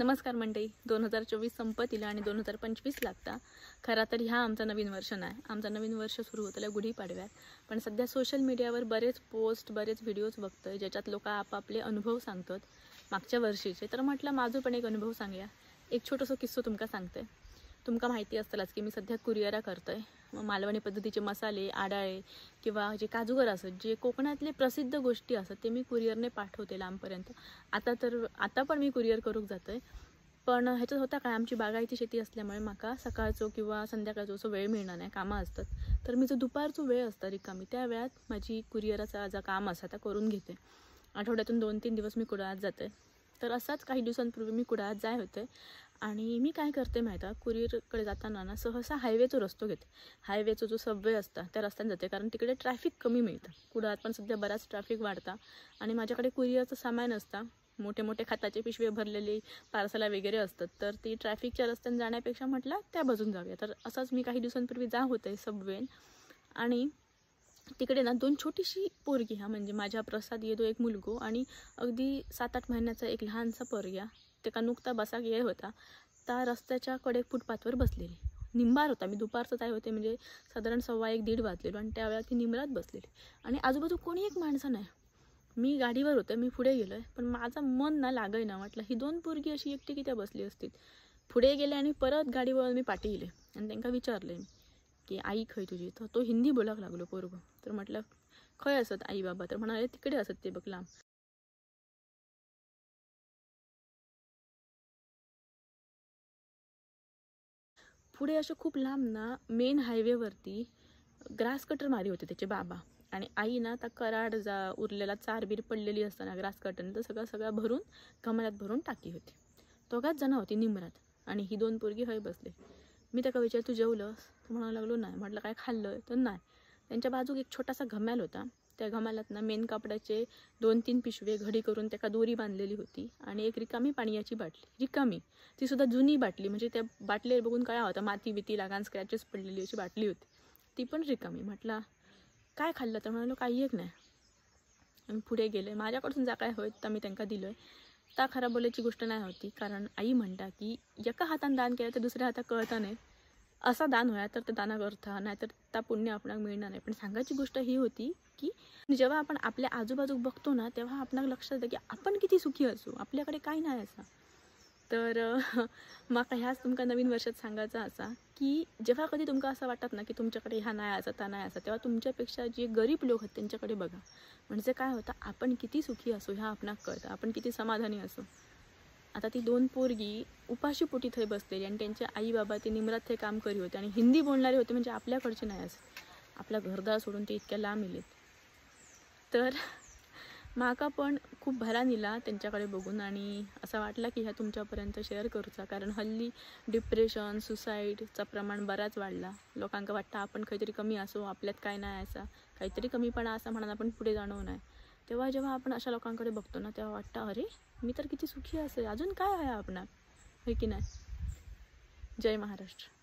नमस्कार मंडळी. 2024 संपत इला आणि 2025 लागता. खरा तर ह्या आमचा नवीन वर्ष नाही. आमचा नवीन वर्ष सुरू होतलं गुढीपाडव्यात. पण सध्या सोशल मीडियावर बरेच पोस्ट बरेच व्हिडिओज बघतोय ज्याच्यात लोक आपापले अनुभव सांगतात मागच्या वर्षीचे. तर म्हटलं माझं पण एक अनुभव सांगूया. एक छोटासा किस्सा तुमका सांगते. तुमका माहिती असतलाच की मी सध्या कुरिअरा करतोय. मालवणी पद्धतीचे मसाले, आडाळे किंवा जे काजूगर असत, जे कोकणातले प्रसिद्ध गोष्टी असतात ते मी कुरिअरने पाठवते लांबपर्यंत. आता पण मी कुरिअर करूक जातोय. पण ह्याच्यात होता काय, आमची बागायती शेती असल्यामुळे माका सकाळचो किंवा संध्याकाळचो असं वेळ मिळणार नाही, कामं असतात. तर मी जो दुपारचो वेळ असता रिकामी त्या वेळात माझी कुरिअराचा जा काम असं आता करून घेते. आठवड्यातून 2-3 दिवस मी कुडाळात जाते. तर असाच काही दिवसांपूर्वी मी कुडाळात जाय होते आणि मी काय करते माहीत आहे, कुरिअरकडे जाताना ना सहसा हायवेचा रस्तो घेते. हायवेचा जो सबवे असता त्या रस्त्याने जाते, कारण तिकडे ट्रॅफिक कमी मिळतं. कुडाळात पण सध्या बराच ट्रॅफिक वाढता आणि माझ्याकडे कुरिअरचं सामान असतं. मोठे मोठे खताचे पिशवे भरलेली पार्सला वगैरे असतात. तर ती ट्रॅफिकच्या रस्त्याने जाण्यापेक्षा म्हटलं त्या बाजून जाऊया. तर असंच मी काही दिवसांपूर्वी जा होते सबवेन आणि तिकडे ना 2 छोटीशी पोरगी, म्हणजे माझ्या प्रसाद येतो एक मुलगो आणि अगदी 7-8 महिन्याचा एक लहानसा पोरग्या, ते का नुकता बसाक ये होता त्या रस्त्याच्या कडे फुटपाथवर बसलेली. निंबार होता. मी दुपारचं काय होते म्हणजे साधारण 1:15-1:30 वाजलेलो आणि त्यावेळेला ती निंबरात बसलेली आणि आजूबाजू कोणी एक माणसं नाही. मी गाडीवर होते, मी पुढे गेलो आहे, पण माझं मन ना लागय ना. म्हटलं ही 2 पोरगी अशी एकटी की त्या बसली असतील. पुढे गेले आणि परत गाडीवर मी पाठी गेले आणि त्यांना विचारले की आई खय तुझी. तर तो हिंदी बोलाक लागलो पोरगो. तर म्हटलं खय असत आई बाबा. तर म्हणाले तिकडे असत ते बघ लांब. पुढे असं खूप लांब ना मेन हायवेवरती ग्रास कटर मारी होते त्याचे बाबा आणि आई ना त्या कराड जा उरलेला चारबीर पडलेली असताना ग्रास कटरने तर सगळं भरून कमरात भरून टाकी होती. दोघाच जण होती निमरात आणि ही 2 पोरगी हय बसले. मी त्याला विचार तू जेवलंस? तर म्हणायला लागलो नाही. म्हटलं काय खाल्लं? तर नाही. त्यांच्या बाजूक एक छोटासा घम्याल होता. त्या घम्यालात ना मेन कापडाचे 2-3 पिशवे घडी करून त्याका दोरी बांधलेली होती आणि एक रिकामी पाण्याची बाटली, रिकामी, ती सुद्धा जुनी बाटली, म्हणजे त्या बाटलीवर बघून काय होतं माती बिती लागान स्क्रॅचेस पडलेली अशी बाटली होती, ती पण रिकामी. म्हटलं काय खाल्लं? तर म्हणालो काही एक नाही. आम्ही पुढे गेले. माझ्याकडून जा काय होत तर मी त्यांना दिलं आहे. त्या खराब बोलायची गोष्ट नाही होती, कारण आई म्हणता की एका हाताने दान केलं तर दुसऱ्या हातात कळतं नाही. असा दान व्हाय तर ते दाना करता, नाहीतर त्या पुण्य आपणाला मिळणार नाही. पण सांगायची गोष्ट ही होती की जेव्हा आपण आपल्या आजूबाजू बघतो ना तेव्हा आपणाला लक्षात येतं की आपण किती सुखी असू, आपल्याकडे काही नाही असं. तर माका ह्याच तुमका नवीन वर्षात सांगायचं असा की जेव्हा कधी तुमका असं वाटत ना की तुमच्याकडे ह्या नाही असं त्या नाही असं, तेव्हा तुमच्यापेक्षा जे गरीब लोक आहेत त्यांच्याकडे बघा. म्हणजे काय होतं, आपण किती सुखी असू ह्या आपणाला कळतं, आपण किती समाधानी असू. आता ती 2 पोरगी उपाशी पोटी थंय बसलेली आणि त्यांचे आई बाबा ते निमरात ते काम करी होते आणि हिंदी बोलणारे होते, म्हणजे आपल्याकडचे नाही असं. आपला घरदार सोडून ते इतक्या लांब इलेत. तर माका पण खूप भरा निला त्यांच्याकडे बघून आणि असं वाटलं की ह्या तुमच्यापर्यंत शेअर करूचा, कारण हल्ली डिप्रेशन सुसाईडचा प्रमाण बराच वाढला. लोकांका वाटतं आपण काहीतरी कमी असो, आपल्यात काय नाही असा, काहीतरी कमीपणा असा म्हणून आपण पुढे जाणव नाही. तेव्हा जेव्हा आपण अशा लोकांकडे बघतो ना तेव्हा वाटतं अरे मी तर किती सुखी असेल, अजून काय आहे आपणा, हे की नाही. जय महाराष्ट्र.